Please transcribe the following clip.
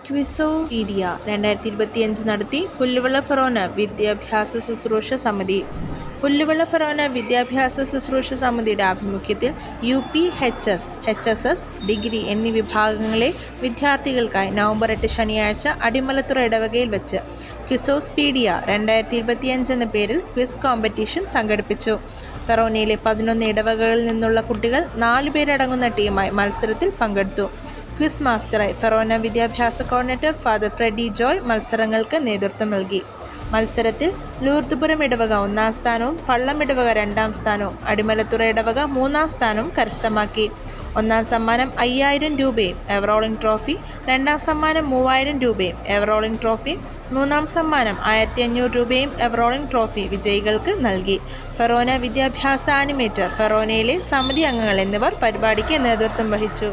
ക്വിസോപീഡിയ 2025 നടത്തി. പുല്ലുവിള ഫൊറോന വിദ്യാഭ്യാസ ശുശ്രൂഷ സമിതി. പുല്ലുവിള ഫൊറോന വിദ്യാഭ്യാസ ശുശ്രൂഷ സമിതിയുടെ ആഭിമുഖ്യത്തിൽ UPHS, ഡിഗ്രി എന്നീ വിഭാഗങ്ങളിലെ വിദ്യാർത്ഥികൾക്കായി നവംബർ 8 ശനിയാഴ്ച അടിമലത്തുറ ഇടവകയിൽ വെച്ച് ക്വിസോപീഡിയ 2025 എന്ന പേരിൽ ക്വിസ് കോമ്പറ്റീഷൻ സംഘടിപ്പിച്ചു. ഫൊറോനയിലെ 11 ഇടവകകളിൽ നിന്നുള്ള കുട്ടികൾ 4 പേരടങ്ങുന്ന ടീമായി മത്സരത്തിൽ പങ്കെടുത്തു. ക്വിസ് മാസ്റ്ററായി ഫൊറോന വിദ്യാഭ്യാസ കോർഡിനേറ്റർ ഫാദർ ഫ്രെഡി ജോയ് മത്സരങ്ങൾക്ക് നേതൃത്വം നൽകി. മത്സരത്തിൽ ലൂർദ്പുരം ഇടവക 1ാം സ്ഥാനവും പള്ളം ഇടവക 2ാം സ്ഥാനവും അടിമലത്തുറ ഇടവക 3ാം സ്ഥാനവും കരസ്ഥമാക്കി. 1ാം സമ്മാനം 5000 രൂപയും എവറോളിംഗ് ട്രോഫി, 2ാം സമ്മാനം 3000 രൂപയും എവറോളിംഗ് ട്രോഫി, 3ാം സമ്മാനം 1500 രൂപയും എവറോളിംഗ് ട്രോഫി വിജയികൾക്ക് നൽകി. ഫൊറോന വിദ്യാഭ്യാസ ആനിമേറ്റർ, ഫൊറോനയിലെ സമിതി അംഗങ്ങൾ എന്നിവർ പരിപാടിക്ക് നേതൃത്വം വഹിച്ചു.